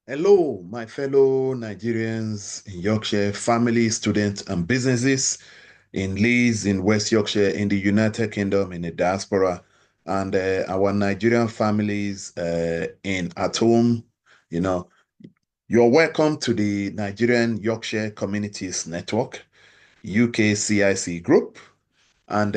Hello, my fellow Nigerians in Yorkshire, family, students, and businesses in Leeds, in West Yorkshire, in the United Kingdom, in the diaspora, and our Nigerian families in at home. You know, you're welcome to the Nigerian Yorkshire Communities Network, UKCIC Group. And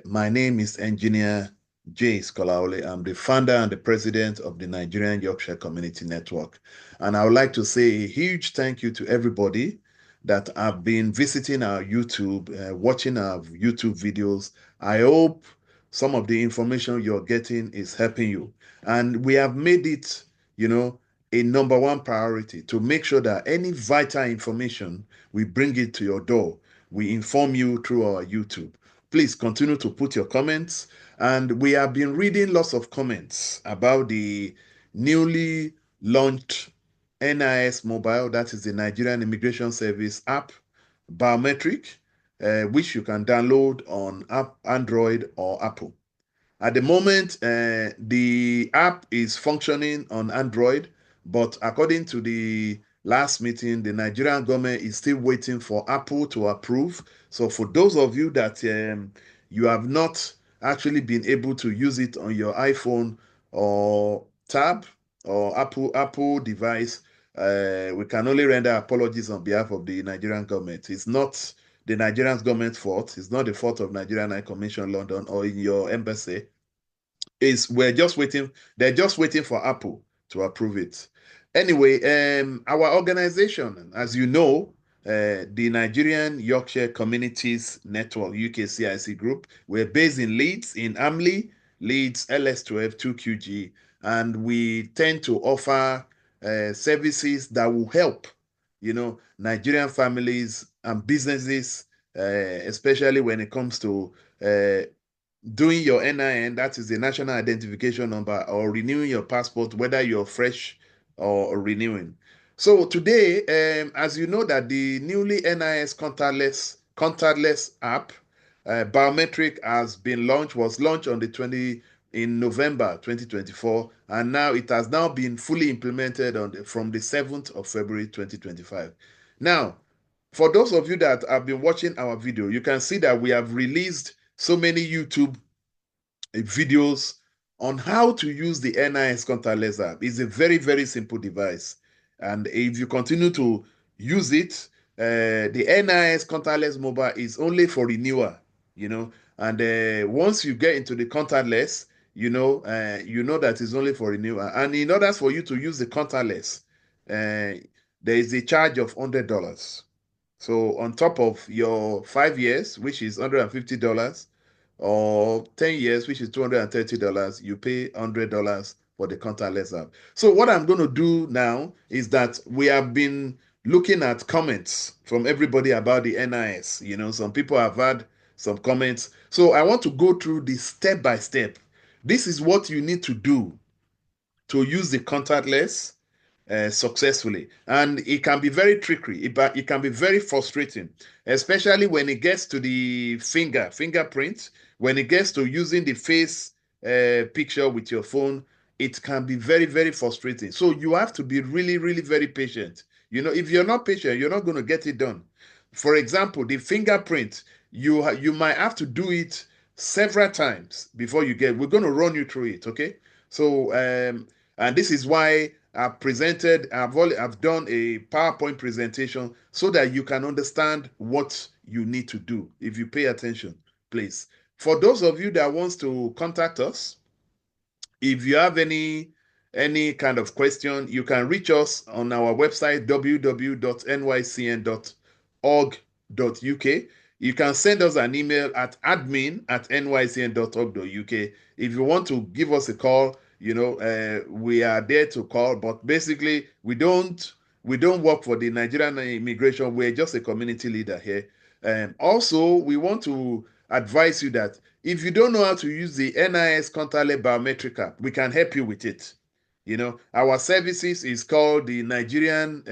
my name is Engineer Jay Skolaole. I'm the founder and the president of the Nigerian Yorkshire Community Network. And I would like to say a huge thank you to everybody that have been visiting our YouTube, watching our YouTube videos. I hope some of the information you're getting is helping you. And we have made it, a number one priority to make sure that any vital information, we bring it to your door. We inform you through our YouTube. Please continue to put your comments. And we have been reading lots of comments about the newly launched NIS Mobile, that is the Nigerian Immigration Service app, Biometric, which you can download on Android or Apple. At the moment, the app is functioning on Android, but according to the last meeting, the Nigerian government is still waiting for Apple to approve. So for those of you that you have not actually been able to use it on your iPhone or tab or Apple device, we can only render apologies on behalf of the Nigerian government. It's not the Nigerian government's fault. It's not the fault of Nigerian High Commission London or in your embassy. Is we're just waiting, they're just waiting for Apple to approve it. Anyway, our organization, as you know, the Nigerian Yorkshire Communities Network, UKCIC Group, we're based in Leeds, in Amley, Leeds LS12 2QG, and we tend to offer services that will help, Nigerian families and businesses, especially when it comes to doing your NIN, that is the national identification number, or renewing your passport, whether you're fresh or renewing. So today, as you know, that the newly NIS contactless app, Biometric, has been launched, was launched on the 20 in November 2024, and now it has now been fully implemented from the 7th of February 2025. Now, for those of you that have been watching our video, you can see that we have released so many YouTube videos on how to use the NIS contactless app. It's a very, very simple device. And if you continue to use it, the NIS contactless mobile is only for renewal, And once you get into the contactless, you know that it's only for renewal. And in order for you to use the contactless, there is a charge of $100. So on top of your 5 years, which is $150, or 10 years, which is $230, you pay $100 for the contactless app. So what I'm going to do now is that we have been looking at comments from everybody about the NIS. Some people have had some comments. So I want to go through this step by step. This is what you need to do to use the contactless successfully. And it can be very tricky, it can be very frustrating, especially when it gets to the fingerprint, when it gets to using the face picture with your phone. It can be very, very frustrating. So you have to be really, really very patient. If you're not patient, you're not going to get it done. For example, the fingerprint, you might have to do it several times before you get. We're going to run you through it, okay? So and this is why I've done a PowerPoint presentation so that you can understand what you need to do if you pay attention, please. For those of you that wants to contact us, if you have any kind of question, you can reach us on our website www.nycn.org.uk. You can send us an email at admin@nycn.org.uk. If you want to give us a call, we are there to call, but basically we don't work for the Nigerian immigration. We're just a community leader here. Also, we want to advise you that if you don't know how to use the NIS Contactless Biometric app, we can help you with it. Our services is called the Nigerian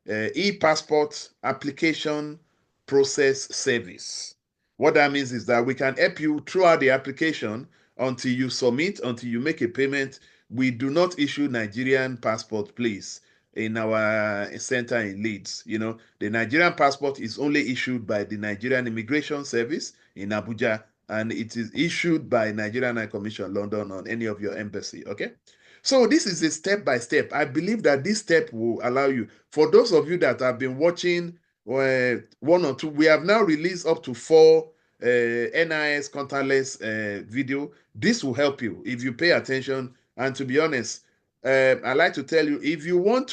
Epassport application process service. What that means is that we can help you throughout the application until you submit, until you make a payment. We do not issue Nigerian passport, please, in our center in Leeds. The Nigerian passport is only issued by the Nigerian Immigration Service in Abuja, and it is issued by Nigerian High Commission London on any of your embassy. Okay. So this is a step by step. I believe that this step will allow you. For those of you that have been watching one or two, we have now released up to 4 NIS contactless video. This will help you if you pay attention. And to be honest, I like to tell you, if you want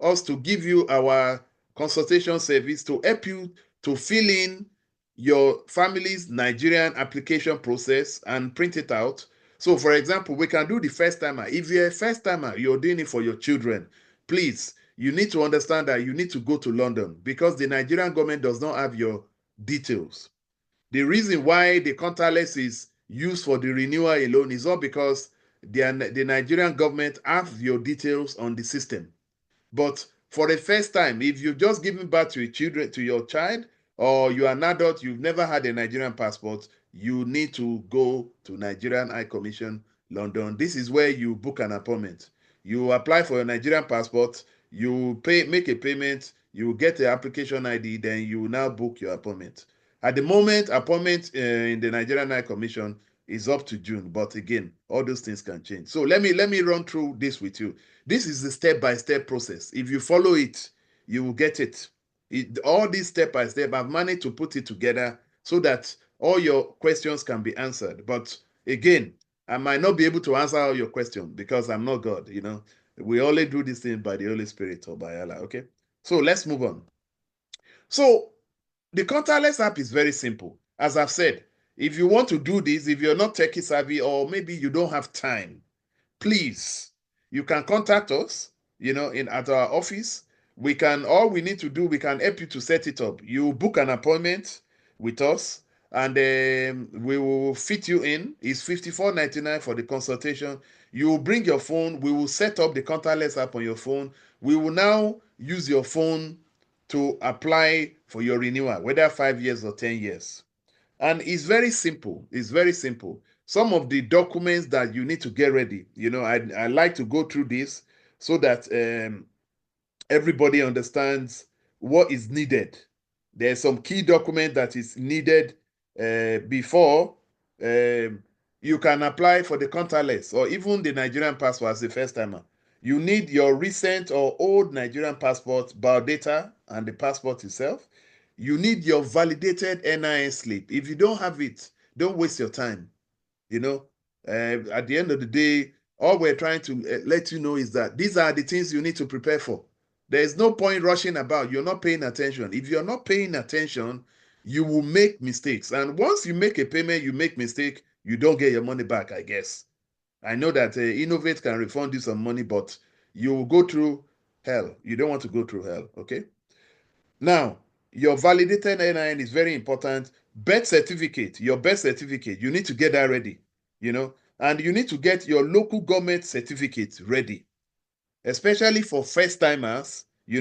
us to give you our consultation service to help you to fill in your family's Nigerian application process and print it out. So, for example, we can do the first timer. If you're a first timer, you're doing it for your children, please, you need to understand that you need to go to London because the Nigerian government does not have your details. The reason why the contactless is used for the renewal alone is all because the Nigerian government have your details on the system. But for the first time, if you've just given birth to your child, or you are an adult, you've never had a Nigerian passport, you need to go to Nigerian High Commission, London. This is where you book an appointment. You apply for your Nigerian passport, you make a payment, you get the application ID, then you now book your appointment. At the moment, appointment in the Nigerian High Commission is up to June, but again, all those things can change. So let me run through this with you. This is the step-by-step process. If you follow it, you will get it. All these step-by-step, I've managed to put it together so that all your questions can be answered. But again, I might not be able to answer all your questions because I'm not God, We only do this thing by the Holy Spirit or by Allah, okay? So let's move on. So the contactless app is very simple. As I've said, if you want to do this, if you're not techie savvy or maybe you don't have time, please, you can contact us, at our office. All we need to do, we can help you to set it up. You book an appointment with us and we will fit you in. It's $54.99 for the consultation. You will bring your phone. We will set up the contactless app on your phone. We will now use your phone to apply for your renewal, whether 5 years or 10 years. And it's very simple. It's very simple. Some of the documents that you need to get ready, I like to go through this so that everybody understands what is needed. There's some key document that is needed before you can apply for the contactless or even the Nigerian passport as a first timer. You need your recent or old Nigerian passport, biodata, and the passport itself. You need your validated NIS slip. If you don't have it, don't waste your time. At the end of the day, all we're trying to let you know is that these are the things you need to prepare for. There is no point rushing about. You're not paying attention. If you're not paying attention, you will make mistakes. And once you make a payment, you make mistake, you don't get your money back, I guess. I know that Innovate can refund you some money, but you will go through hell. You don't want to go through hell, okay? Now, your validated NIN is very important. Birth certificate, your birth certificate, you need to get that ready, and you need to get your local government certificate ready. Especially for first timers, you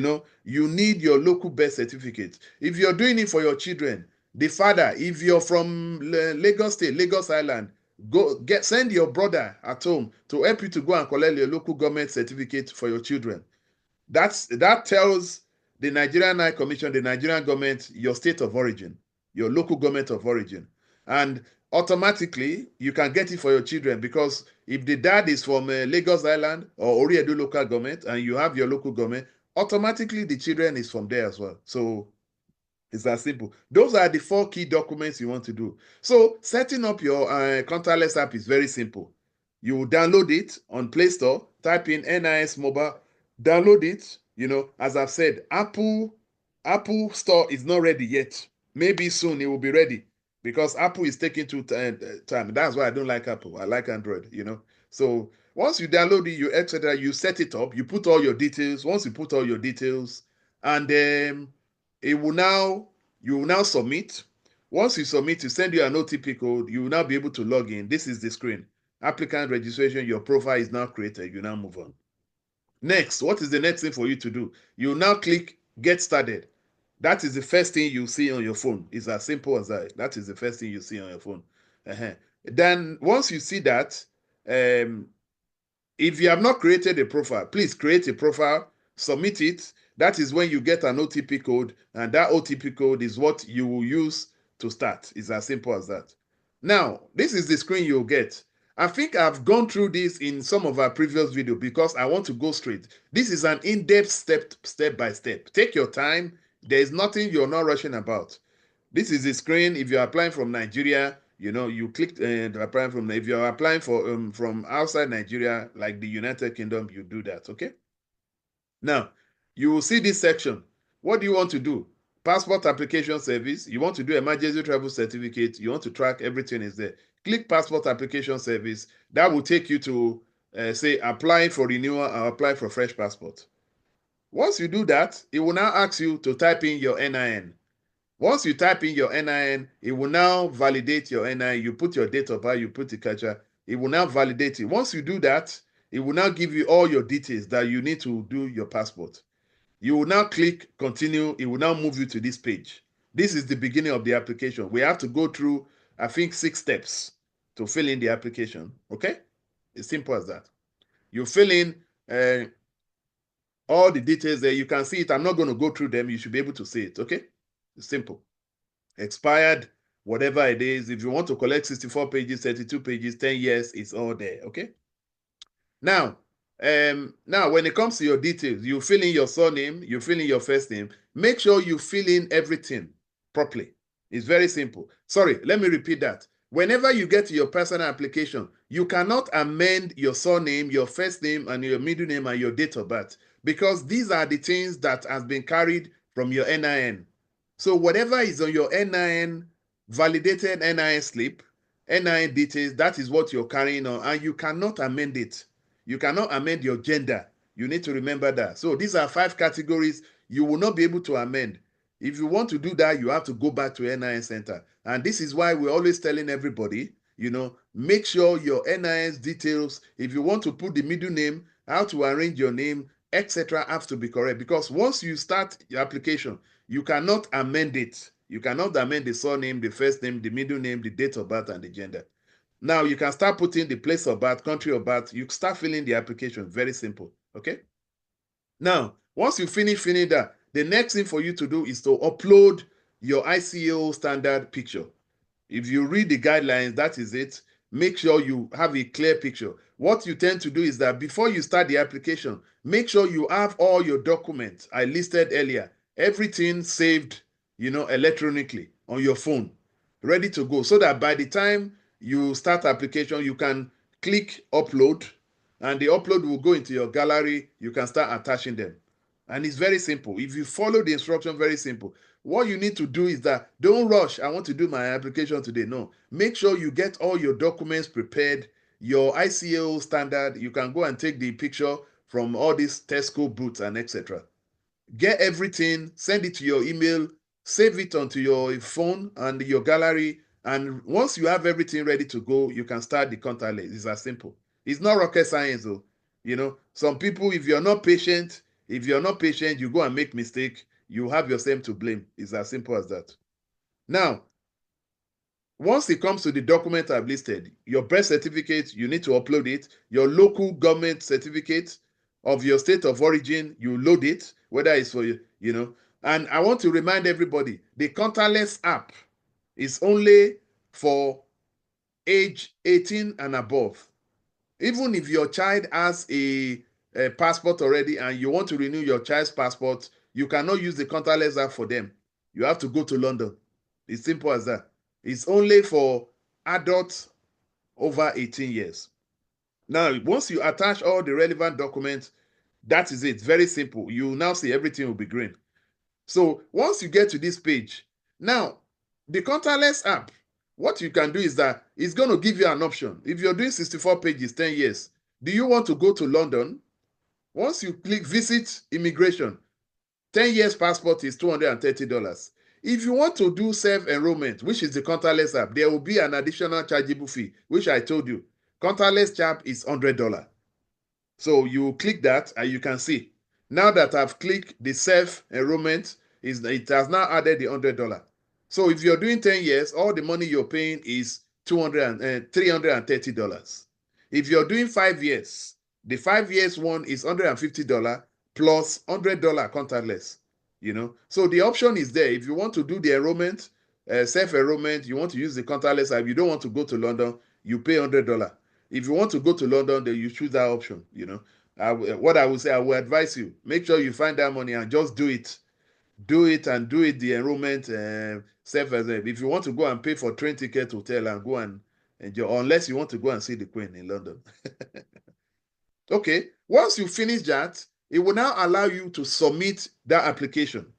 need your local birth certificate. If you're doing it for your children, the father, if you're from Lagos State, Lagos Island, send your brother at home to help you to go and collect your local government certificate for your children. That tells the Nigerian High Commission, the Nigerian government, your state of origin, your local government of origin. And automatically, you can get it for your children because if the dad is from Lagos Island or Oriedo local government and you have your local government, automatically the children is from there as well. So it's that simple. Those are the 4 key documents you want to do. So setting up your contactless app is very simple. You will download it on Play Store, type in NIS Mobile, download it. As I've said, Apple Store is not ready yet. Maybe soon it will be ready because Apple is taking too time. That's why I don't like Apple. I like Android, So once you download it, you etc., you set it up, you put all your details. Once you put all your details, and then you will now submit. Once you submit, you send you an OTP code. You will now be able to log in. This is the screen. Applicant registration, your profile is now created. You now move on. Next, what is the next thing for you to do? You now click Get Started. That is the first thing you see on your phone. It's as simple as that. That is the first thing you see on your phone. Then once you see that, if you have not created a profile, please create a profile, submit it. That is when you get an OTP code, and that OTP code is what you will use to start. It's as simple as that. Now, this is the screen you'll get. I think I've gone through this in some of our previous videos because I want to go straight. This is an in-depth step by step. Take your time. There is nothing you're not rushing about. This is the screen. If you're applying from Nigeria, you click applying from. If you're applying for from outside Nigeria, like the United Kingdom, you do that. Okay. Now, you will see this section. What do you want to do? Passport application service. You want to do emergency travel certificate. You want to track everything is there. Click passport application service. That will take you to say apply for renewal or apply for fresh passport. Once you do that, it will now ask you to type in your NIN. Once you type in your NIN, it will now validate your NIN. You put your date of birth, you put the captcha. It will now validate it. Once you do that, it will now give you all your details that you need to do your passport. You will now click continue. It will now move you to this page. This is the beginning of the application. We have to go through, I think, 6 steps to fill in the application. Okay? It's simple as that. You fill in all the details there. You can see it. I'm not going to go through them. You should be able to see it. Okay? It's simple. Expired, whatever it is. If you want to collect 64 pages, 32 pages, 10 years, it's all there. Okay? Now when it comes to your details, you fill in your surname, you fill in your first name. Make sure you fill in everything properly. It's very simple. Sorry, let me repeat that. Whenever you get to your personal application, you cannot amend your surname, your first name, and your middle name and your date of birth, because these are the things that has been carried from your NIN. So whatever is on your NIN, validated NIN slip, NIN details, that is what you're carrying on, and you cannot amend it. You cannot amend your gender. You need to remember that. So these are 5 categories you will not be able to amend. If you want to do that, you have to go back to NIN Center. And this is why we're always telling everybody, make sure your NIN details, if you want to put the middle name, how to arrange your name, etc., have to be correct. Because once you start your application, you cannot amend it. You cannot amend the surname, the first name, the middle name, the date of birth, and the gender. Now you can start putting the place of birth, country of birth. You start filling the application. Very simple. Okay. Now, once you finish filling that, the next thing for you to do is to upload your ICO standard picture. If you read the guidelines, that is it. Make sure you have a clear picture. What you tend to do is that before you start the application, make sure you have all your documents I listed earlier. Everything saved, electronically on your phone, ready to go, so that by the time you start application, you can click upload, and the upload will go into your gallery. You can start attaching them. And it's very simple. If you follow the instruction, very simple. What you need to do is that don't rush. I want to do my application today. No. Make sure you get all your documents prepared, your ICO standard. You can go and take the picture from all these Tesco booths and etc. Get everything, send it to your email, save it onto your phone and your gallery. And once you have everything ready to go, you can start the contactless. It's as simple. It's not rocket science, though. Some people, if you're not patient, you go and make mistake, you have yourself to blame. It's as simple as that. Now, once it comes to the document I've listed, your birth certificate, you need to upload it. Your local government certificate of your state of origin, you load it, whether it's for you. And I want to remind everybody, the Contactless app is only for age 18 and above. Even if your child has a passport already and you want to renew your child's passport, you cannot use the Contactless app for them. You have to go to London. It's simple as that. It's only for adults over 18 years. Now, once you attach all the relevant documents, that is it. Very simple. You now see everything will be green. So once you get to this page, now the Contactless app, what you can do is that it's going to give you an option. If you're doing 64 pages, 10 years, do you want to go to London? Once you click visit immigration, 10 years passport is $230. If you want to do self-enrollment, which is the contactless app, there will be an additional chargeable fee, which I told you. Contactless charge is $100. So you click that and you can see. Now that I've clicked the self-enrollment, it has now added the $100. So if you're doing 10 years, all the money you're paying is $330. If you're doing 5 years, the 5 years one is $150 plus $100 contactless. So the option is there. If you want to do the enrollment, self-enrollment, you want to use the contactless app, you don't want to go to London, you pay $100. If you want to go to London, then you choose that option. What I would say, I will advise you, make sure you find that money and just do it. Do it, the enrollment self-enrollment. If you want to go and pay for train ticket, hotel, and go and enjoy, unless you want to go and see the Queen in London. Okay, once you finish that, it will now allow you to submit that application.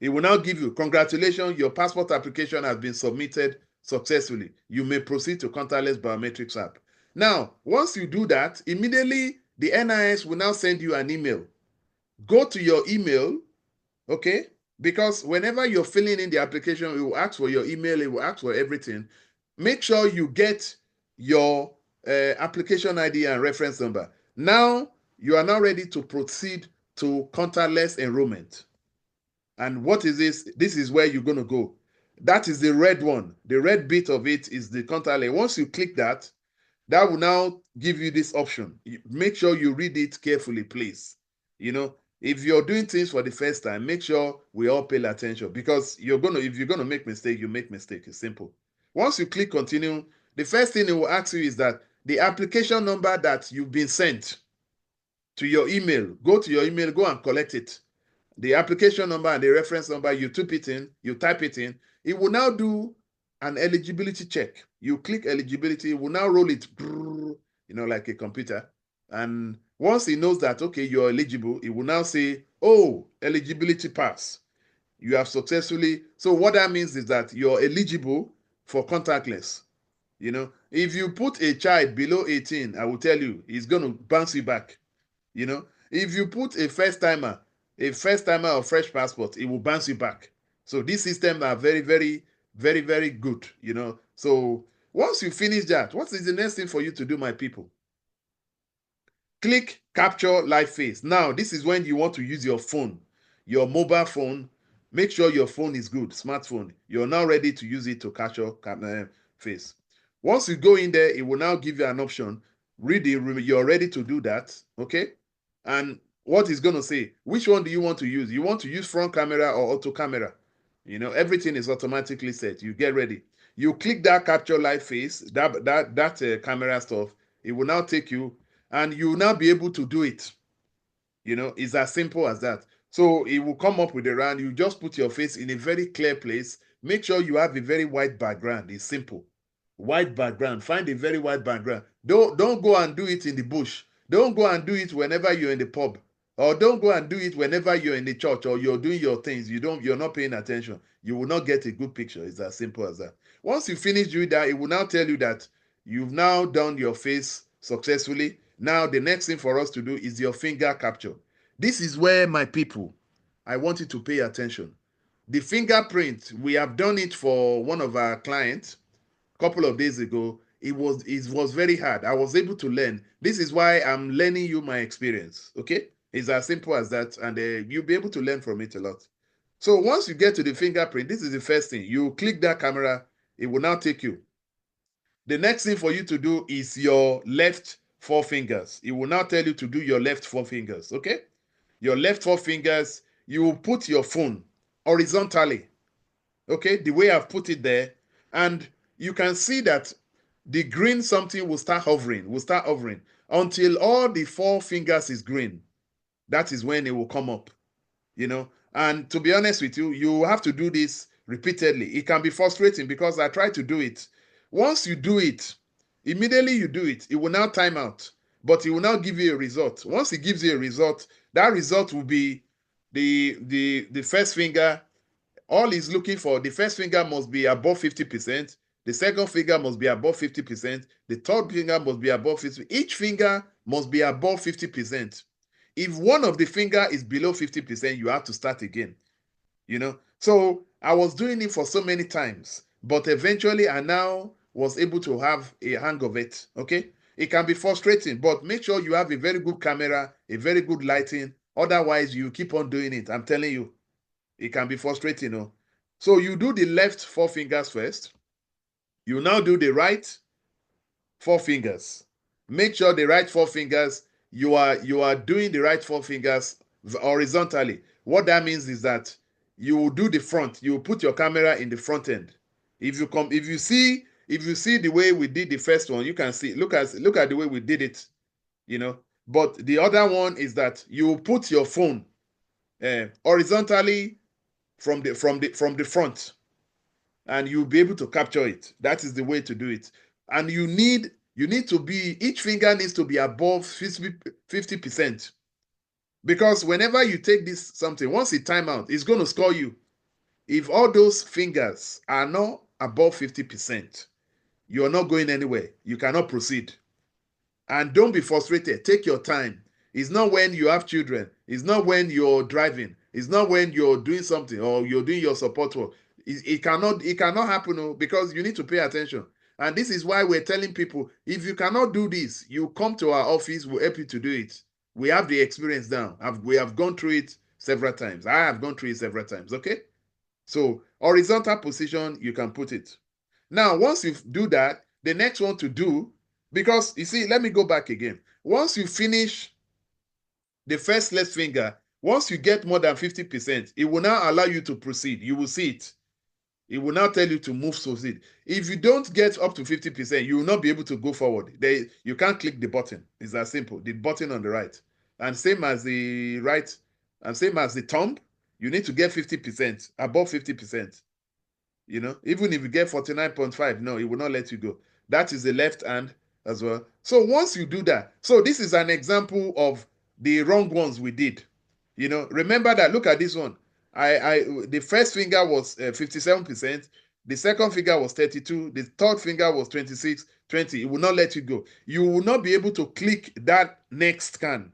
It will now give you, congratulations, your passport application has been submitted successfully. You may proceed to contactless biometrics app. Now, once you do that, immediately the NIS will now send you an email. Go to your email, okay? Because whenever you're filling in the application, it will ask for your email, it will ask for everything. Make sure you get your application ID and reference number. Now, you are now ready to proceed to contactless enrollment. And what is this? This is where you're going to go. That is the red one. The red bit of it is the contactless. Once you click that, that will now give you this option. Make sure you read it carefully, please. If you're doing things for the first time, make sure we all pay attention, because if you're going to make mistake, you make mistake. It's simple. Once you click continue, the first thing it will ask you is that the application number that you've been sent to your email, go to your email, go and collect it. The application number and the reference number, you type it in, it will now do an eligibility check. You click eligibility, it will now roll it, like a computer. And once it knows that, okay, you're eligible, it will now say, oh, eligibility pass. You have successfully. So what that means is that you're eligible for contactless. If you put a child below 18, I will tell you, it's going to bounce you back. If you put a first timer or fresh passport, it will bounce you back. So these systems are very, very, very, very good. So once you finish that, what is the next thing for you to do, my people? Click capture live face. Now, this is when you want to use your phone, your mobile phone. Make sure your phone is good, smartphone. You're now ready to use it to capture face. Once you go in there, it will now give you an option. You're ready to do that, okay? And what is going to say, which one do you want to use? You want to use front camera or auto camera? Everything is automatically set. You get ready. You click that capture live face, that camera stuff. It will now take you, and you will now be able to do it. It's as simple as that. So it will come up with a round. You just put your face in a very clear place. Make sure you have a very white background. It's simple. White background. Find a very white background. Don't go and do it in the bush. Don't go and do it whenever you're in the pub. Or don't go and do it whenever you're in the church or you're doing your things. You're not paying attention. You will not get a good picture. It's as simple as that. Once you finish doing that, it will now tell you that you've now done your face successfully. Now, the next thing for us to do is your finger capture. This is where, my people, I want you to pay attention. The fingerprint, we have done it for one of our clients a couple of days ago. It was very hard. I was able to learn. This is why I'm learning you my experience, okay? It's as simple as that, and you'll be able to learn from it a lot. So once you get to the fingerprint, this is the first thing. You click that camera, it will now take you. The next thing for you to do is your left 4 fingers. It will now tell you to do your left 4 fingers, okay? Your left 4 fingers, you will put your phone horizontally, okay? The way I've put it there, and you can see that the green something will start hovering, until all the 4 fingers is green. That is when it will come up, And to be honest with you, you have to do this repeatedly. It can be frustrating because I try to do it. Once you do it, immediately you do it, it will now time out, but it will now give you a result. Once it gives you a result, that result will be the first finger. All is looking for, the first finger must be above 50%. The second finger must be above 50%. The third finger must be above 50%. Each finger must be above 50%. If one of the finger is below 50%, you have to start again. So I was doing it for so many times, but eventually I now was able to have a hang of it. Okay, it can be frustrating, but make sure you have a very good camera, a very good lighting. Otherwise, you keep on doing it. I'm telling you, it can be frustrating. So you do the left four fingers first. You now do the right four fingers. Make sure the right four fingers, you are doing the right four fingers horizontally. What that means is that you will do the front. You will put your camera in the front end. If you see the way we did the first one, you can see, look at the way we did it. But the other one is that you will put your phone horizontally from the front, and you'll be able to capture it. That is the way to do it. And you need to be, each finger needs to be above 50%. Because whenever you take this something, once it time out, it's going to score you. If all those fingers are not above 50%, you're not going anywhere. You cannot proceed. And don't be frustrated. Take your time. It's not when you have children. It's not when you're driving. It's not when you're doing something or you're doing your support work. It cannot happen because you need to pay attention. And this is why we're telling people, if you cannot do this, you come to our office, we'll help you to do it. We have the experience now. We have gone through it several times. I have gone through it several times, okay? So horizontal position, you can put it. Now, once you do that, the next one to do, because you see, let me go back again. Once you finish the first left finger, once you get more than 50%, it will now allow you to proceed. You will see it. It will now tell you to move, proceed. If you don't get up to 50%, you will not be able to go forward. You can't click the button. It's that simple. The button on the right. And same as the right, and same as the thumb, you need to get 50%, above 50%. Even if you get 49.5, no, it will not let you go. That is the left hand as well. So once you do that, so this is an example of the wrong ones we did. Remember that. Look at this one. The first finger was 57%. The second finger was 32. The third finger was 26, 20. It will not let you go. You will not be able to click that next scan.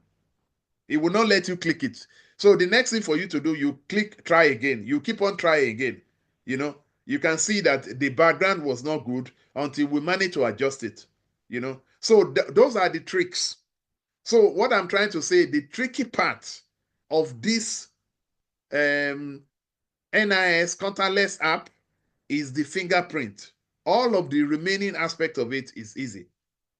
It will not let you click it. So the next thing for you to do, you click try again. You keep on trying again. You can see that the background was not good until we managed to adjust it. So those are the tricks. So what I'm trying to say, the tricky part of this NIS contactless app is the fingerprint. All of the remaining aspect of it is easy,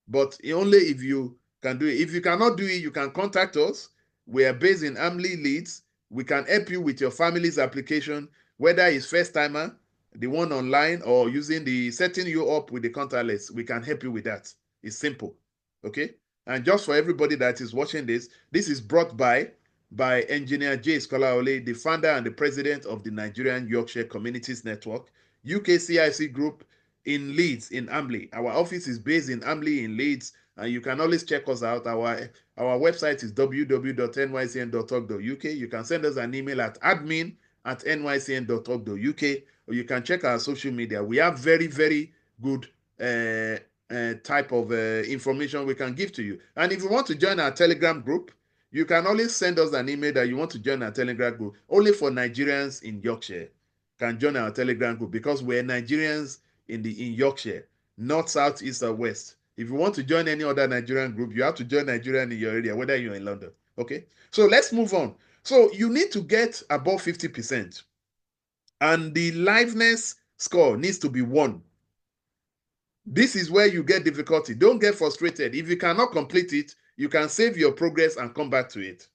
but only if you can do it. If you cannot do it, you can contact us. We are based in Amley, Leeds. We can help you with your family's application, whether it's first timer, the one online, or setting you up with the contactless. We can help you with that. It's simple. Okay. And just for everybody that is watching this is brought by Engineer J. Skolaole, the founder and the president of the Nigerian Yorkshire Communities Network, UKCIC Group in Leeds, in Amley. Our office is based in Amley in Leeds, and you can always check us out. Our website is www.nycn.org.uk. You can send us an email at admin@nycn.org.uk, or you can check our social media. We have very, very good type of information we can give to you. And if you want to join our Telegram group, you can always send us an email that you want to join our Telegram group. Only for Nigerians in Yorkshire can join our Telegram group, because we're Nigerians in Yorkshire, north, south, east, or west. If you want to join any other Nigerian group, you have to join Nigerian in your area, whether you're in London. Okay? So let's move on. So you need to get above 50%. And the liveness score needs to be 1. This is where you get difficulty. Don't get frustrated. If you cannot complete it, you can save your progress and come back to it.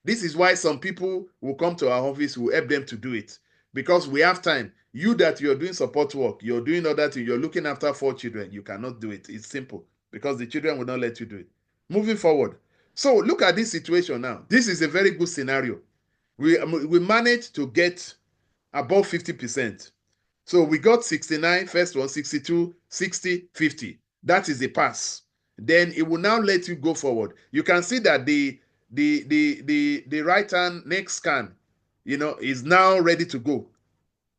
This is why some people will come to our office, we'll help them to do it, because we have time. You that you're doing support work, you're doing other things, you're looking after 4 children, you cannot do it. It's simple, because the children will not let you do it. Moving forward. So look at this situation now. This is a very good scenario. We managed to get above 50%. So we got 69, first one, 62, 60, 50. That is a pass. Then it will now let you go forward. You can see that the right hand next scan, is now ready to go,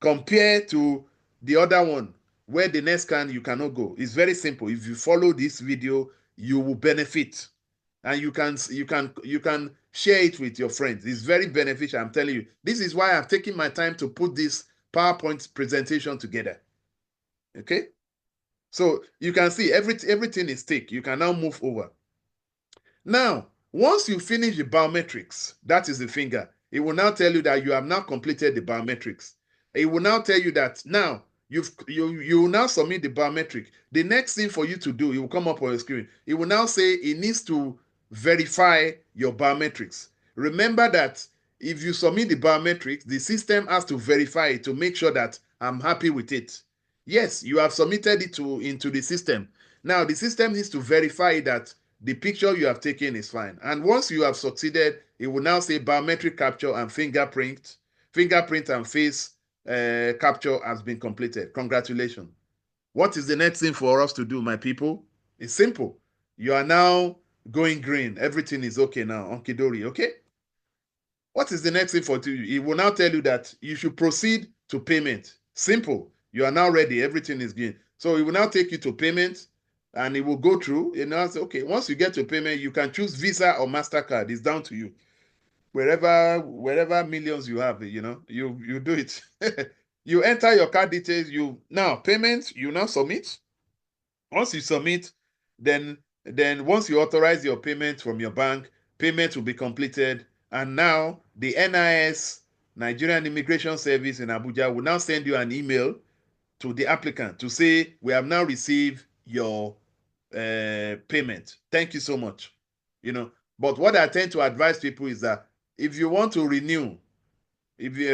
compared to the other one, where the next scan you cannot go. It's very simple. If you follow this video, you will benefit, and you can share it with your friends. It's very beneficial. I'm telling you. This is why I've taken my time to put this PowerPoint presentation together. Okay, so you can see everything is tick. You can now move over. Now, once you finish the biometrics, that is the finger, it will now tell you that you have now completed the biometrics. It will now tell you that now you will now submit the biometric. The next thing for you to do, it will come up on your screen. It will now say it needs to verify your biometrics. Remember that if you submit the biometrics, the system has to verify it to make sure that I'm happy with it. Yes, you have submitted it into the system. Now the system needs to verify that the picture you have taken is fine. And once you have succeeded, it will now say biometric capture and fingerprint and face capture has been completed. Congratulations. What is the next thing for us to do, my people? It's simple. You are now going green. Everything is okay now. Onkidori, okay? What is the next thing for you? It will now tell you that you should proceed to payment. Simple. You are now ready. Everything is green. So it will now take you to payment, and it will go through. And now say, okay, once you get to payment, you can choose Visa or MasterCard. It's down to you. Wherever millions you have, you do it. You enter your card details. Now payment. You now submit. Once you submit, then once you authorize your payment from your bank, payment will be completed. And now the NIS, Nigerian Immigration Service in Abuja, will now send you an email to the applicant to say, we have now received your payment. Thank you so much. But what I tend to advise people is that if you want to renew,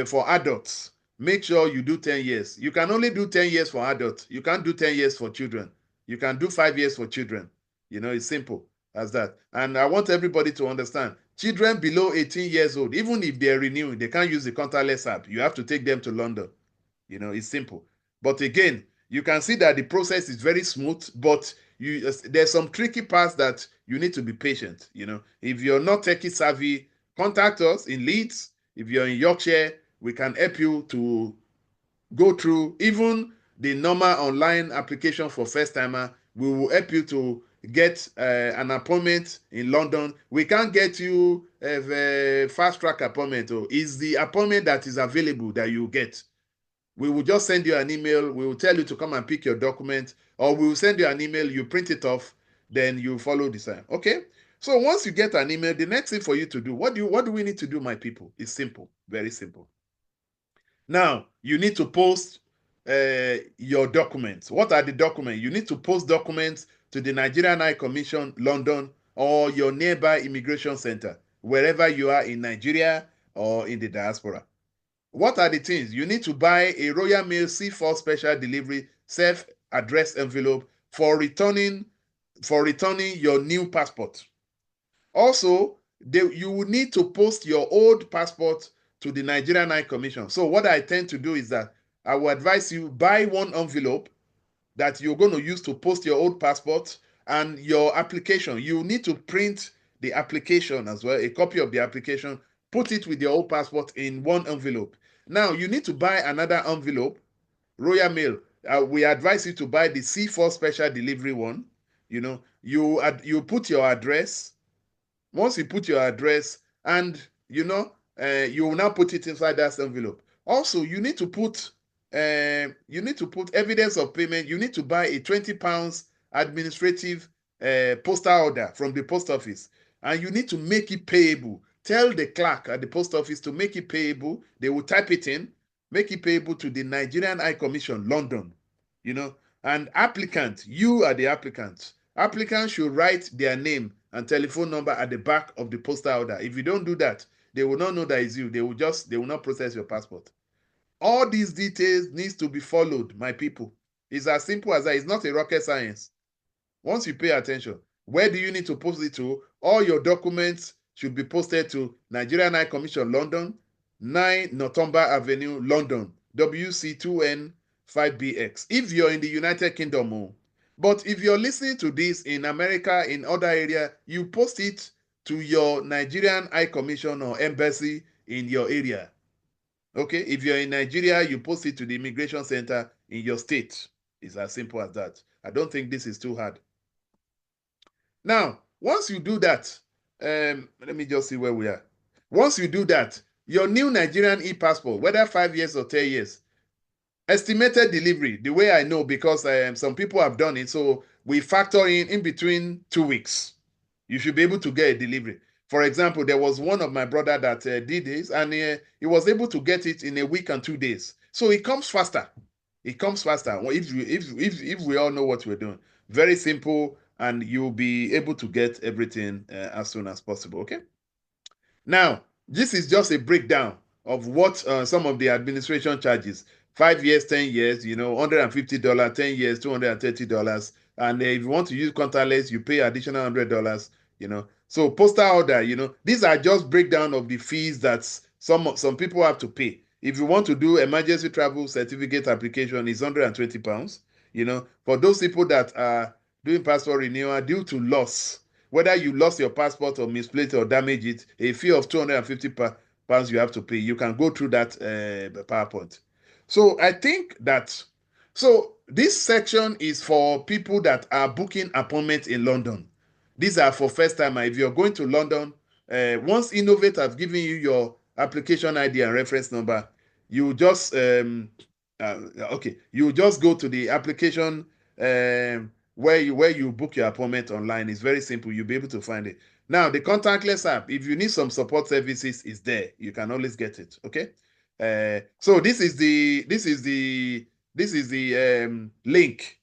for adults, make sure you do 10 years. You can only do 10 years for adults. You can't do 10 years for children. You can do 5 years for children. It's simple as that. And I want everybody to understand, children below 18 years old, even if they're renewing, they can't use the Contactless app. You have to take them to London. It's simple. But again, you can see that the process is very smooth, but there's some tricky parts that you need to be patient. If you're not techie savvy, contact us in Leeds. If you're in Yorkshire, we can help you to go through even the normal online application for first timer. We will help you to get an appointment in London. We can't get you a fast track appointment. It's the appointment that is available that you get. We will just send you an email. We will tell you to come and pick your document, or we will send you an email. You print it off, then you follow the sign. Okay? So once you get an email, the next thing for you to do, what do we need to do, my people? It's simple, very simple. Now, you need to post your documents. What are the documents? You need to post documents to the Nigerian High Commission, London, or your nearby immigration center, wherever you are in Nigeria or in the diaspora. What are the things? You need to buy a Royal Mail C4 special delivery self-addressed envelope for returning your new passport. Also, you will need to post your old passport to the Nigerian High Commission. So what I tend to do is that I will advise you buy one envelope that you're going to use to post your old passport and your application. You need to print the application as well, a copy of the application, put it with your old passport in one envelope. Now, you need to buy another envelope, Royal Mail. We advise you to buy the C4 special delivery one. You put your address. Once you put your address, and you will now put it inside that envelope. Also, you need to put evidence of payment. You need to buy a £20 administrative postal order from the post office, and you need to make it payable. Tell the clerk at the post office to make it payable. They will type it in, make it payable to the Nigerian High Commission, London. And applicant, you are the applicant. Applicants should write their name and telephone number at the back of the postal order. If you don't do that, they will not know that it's you. They will not process your passport. All these details needs to be followed, my people. It's as simple as that. It's not a rocket science. Once you pay attention, where do you need to post it to? All your documents should be posted to Nigerian High Commission, London, 9 Northumber Avenue, London, WC2N 5BX. If you're in the United Kingdom, but if you're listening to this in America, in other area, you post it to your Nigerian High Commission or embassy in your area. Okay, if you're in Nigeria, you post it to the immigration center in your state. It's as simple as that. I don't think this is too hard. Now, once you do that, let me just see where we are. Once you do that, your new Nigerian e-passport, whether 5 years or 10 years, estimated delivery, the way I know, because some people have done it, so we factor in between 2 weeks. You should be able to get a delivery. For example, there was one of my brother that did this, and he was able to get it in a week and 2 days. So it comes faster. It comes faster if we all know what we're doing. Very simple, and you'll be able to get everything as soon as possible. Okay. Now, this is just a breakdown of what some of the administration charges. 5 years, 10 years, $150, 10 years, $230. And if you want to use contactless, you pay additional $100, So postal order, these are just breakdown of the fees that some people have to pay. If you want to do emergency travel certificate application, it's £120. For those people that are doing passport renewal due to loss, whether you lost your passport or misplaced or damaged it, a fee of £250 you have to pay. You can go through that PowerPoint. So I think that, so this section is for people that are booking appointments in London. These are for first time. If you're going to London, once Innovate has given you your application ID and reference number, you just you just go to the application where you book your appointment online. It's very simple. You'll be able to find it. Now, the contactless app, if you need some support services, is there. You can always get it. Okay. So this is the link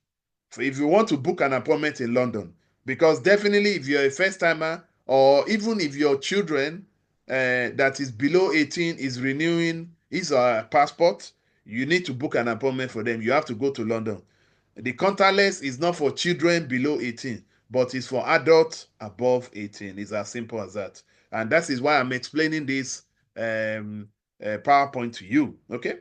if you want to book an appointment in London. Because definitely, if you're a first timer, or even if your children that is below 18 is renewing his passport, you need to book an appointment for them. You have to go to London. The contactless is not for children below 18, but it's for adults above 18. It's as simple as that. And that is why I'm explaining this PowerPoint to you. Okay.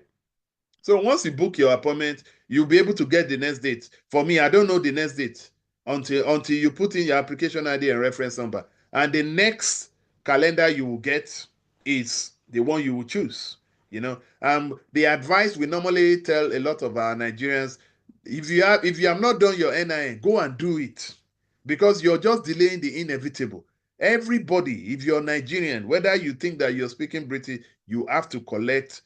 So once you book your appointment, you'll be able to get the next date. For me, I don't know the next date until you put in your application ID and reference number. And the next calendar you will get is the one you will choose. The advice we normally tell a lot of our Nigerians, if you have not done your NIN, go and do it, because you're just delaying the inevitable. Everybody, if you're Nigerian, whether you think that you're speaking British, you have to collect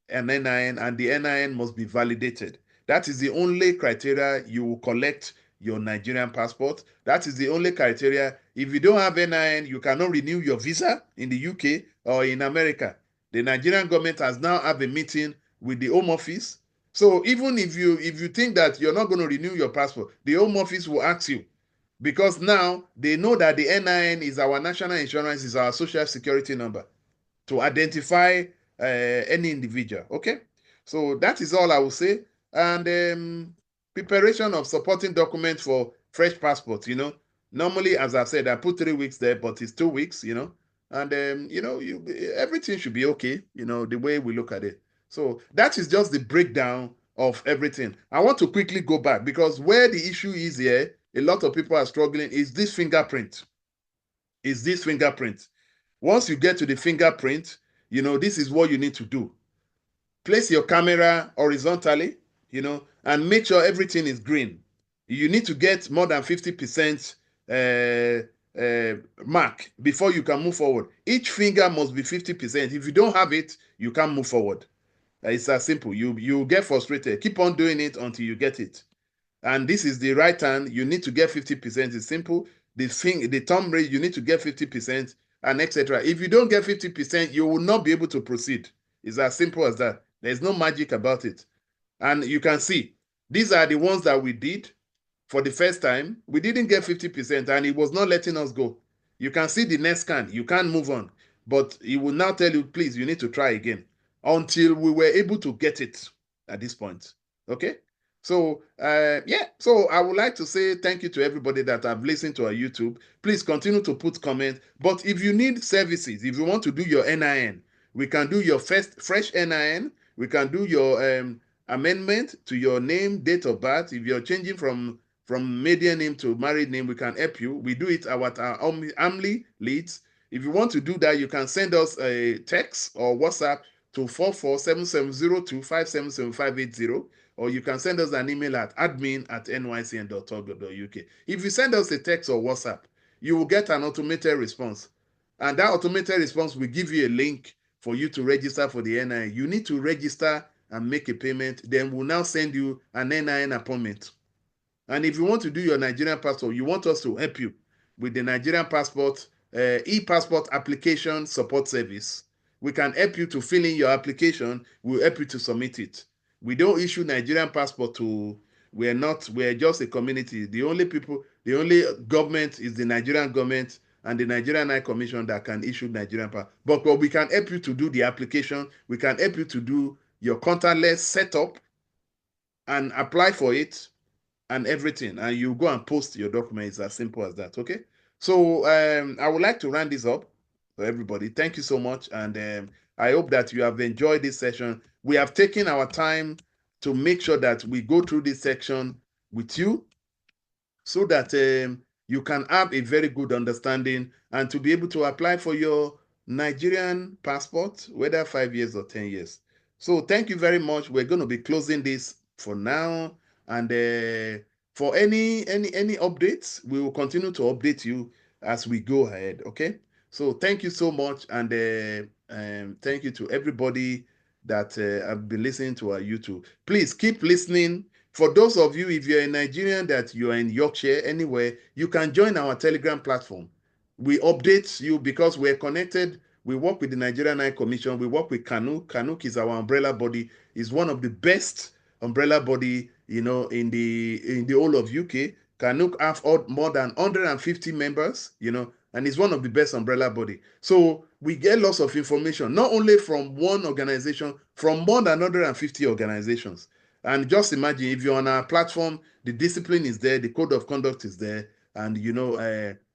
an NIN, and the NIN must be validated. That is the only criteria you will collect your Nigerian passport. That is the only criteria. If you don't have NIN, you cannot renew your visa in the UK or in America. The Nigerian government has now have a meeting with the Home Office. So even if you think that you're not going to renew your passport, the Home Office will ask you, because now they know that the NIN is our national insurance, is our social security number to identify any individual. Okay, so that is all I will say. And preparation of supporting documents for fresh passports. Normally, as I said, I put 3 weeks there, but it's 2 weeks. And everything should be okay. The way we look at it. So that is just the breakdown of everything. I want to quickly go back, because where the issue is here, a lot of people are struggling, is this fingerprint. Once you get to the fingerprint, this is what you need to do. Place your camera horizontally, and make sure everything is green. You need to get more than 50% mark before you can move forward. Each finger must be 50%. If you don't have it, you can't move forward. It's as simple. You get frustrated. Keep on doing it until you get it. And this is the right hand. You need to get 50%. It's simple. The thumb raise, you need to get 50%, and etc. If you don't get 50%, you will not be able to proceed. It's as simple as that. There's no magic about it. And you can see, these are the ones that we did for the first time. We didn't get 50%, and it was not letting us go. You can see the next scan. You can't move on. But it will now tell you, please, you need to try again, until we were able to get it at this point. Okay? So, so I would like to say thank you to everybody that have listened to our YouTube. Please continue to put comments. But if you need services, if you want to do your NIN, we can do your fresh NIN. We can do your amendment to your name, date of birth. If you're changing from maiden name to married name, we can help you. We do it at our Amly leads. If you want to do that, you can send us a text or WhatsApp to 447702577580, or you can send us an email at admin@nycn.org.uk. If you send us a text or WhatsApp, you will get an automated response. And that automated response will give you a link for you to register for the NIN. You need to register and make a payment. Then we'll now send you an NIN appointment. And if you want to do your Nigerian passport, you want us to help you with the Nigerian passport, e-passport application support service. We can help you to fill in your application. We'll help you to submit it. We don't issue Nigerian passport to, we're just a community. The only government is the Nigerian government and the Nigerian High Commission that can issue Nigerian passport. But we can help you to do the application. We can help you to do your contactless setup and apply for it and everything, and you go and post your documents. As simple as that. Okay, so I would like to round this up for everybody. Thank you so much, and I hope that you have enjoyed this session. We have taken our time to make sure that we go through this section with you so that you can have a very good understanding and to be able to apply for your Nigerian passport, whether 5 years or 10 years. So thank you very much. We're going to be closing this for now. And for any updates, we will continue to update you as we go ahead. Okay. So thank you so much, and thank you to everybody that have been listening to our YouTube. Please keep listening. For those of you, if you're a Nigerian that you're in Yorkshire anywhere, you can join our Telegram platform. We update you because we're connected. We work with the Nigerian High Commission. We work with CANUC. CANUC is our umbrella body. It's one of the best umbrella body, in the whole of UK. CANUC have more than 150 members, and it's one of the best umbrella body. So we get lots of information, not only from one organization, from more than 150 organizations. And just imagine, if you're on our platform, the discipline is there, the code of conduct is there, and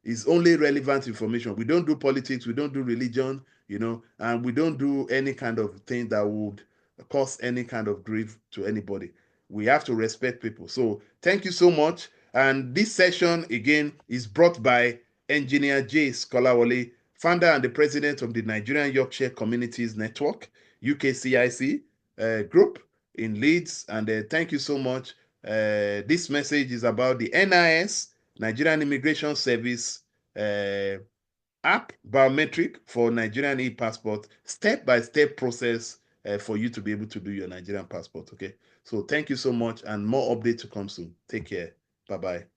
it's only relevant information. We don't do politics, we don't do religion, and we don't do any kind of thing that would cause any kind of grief to anybody. We have to respect people. So thank you so much. And this session again is brought by Engineer J. Skolawole, founder and the president of the Nigerian Yorkshire Communities Network, UKCIC group in Leeds. And thank you so much. This message is about the NIS, Nigerian Immigration Service app, Biometric for Nigerian e-passport, step-by-step process for you to be able to do your Nigerian passport. Okay. So thank you so much, and more updates to come soon. Take care. Bye-bye.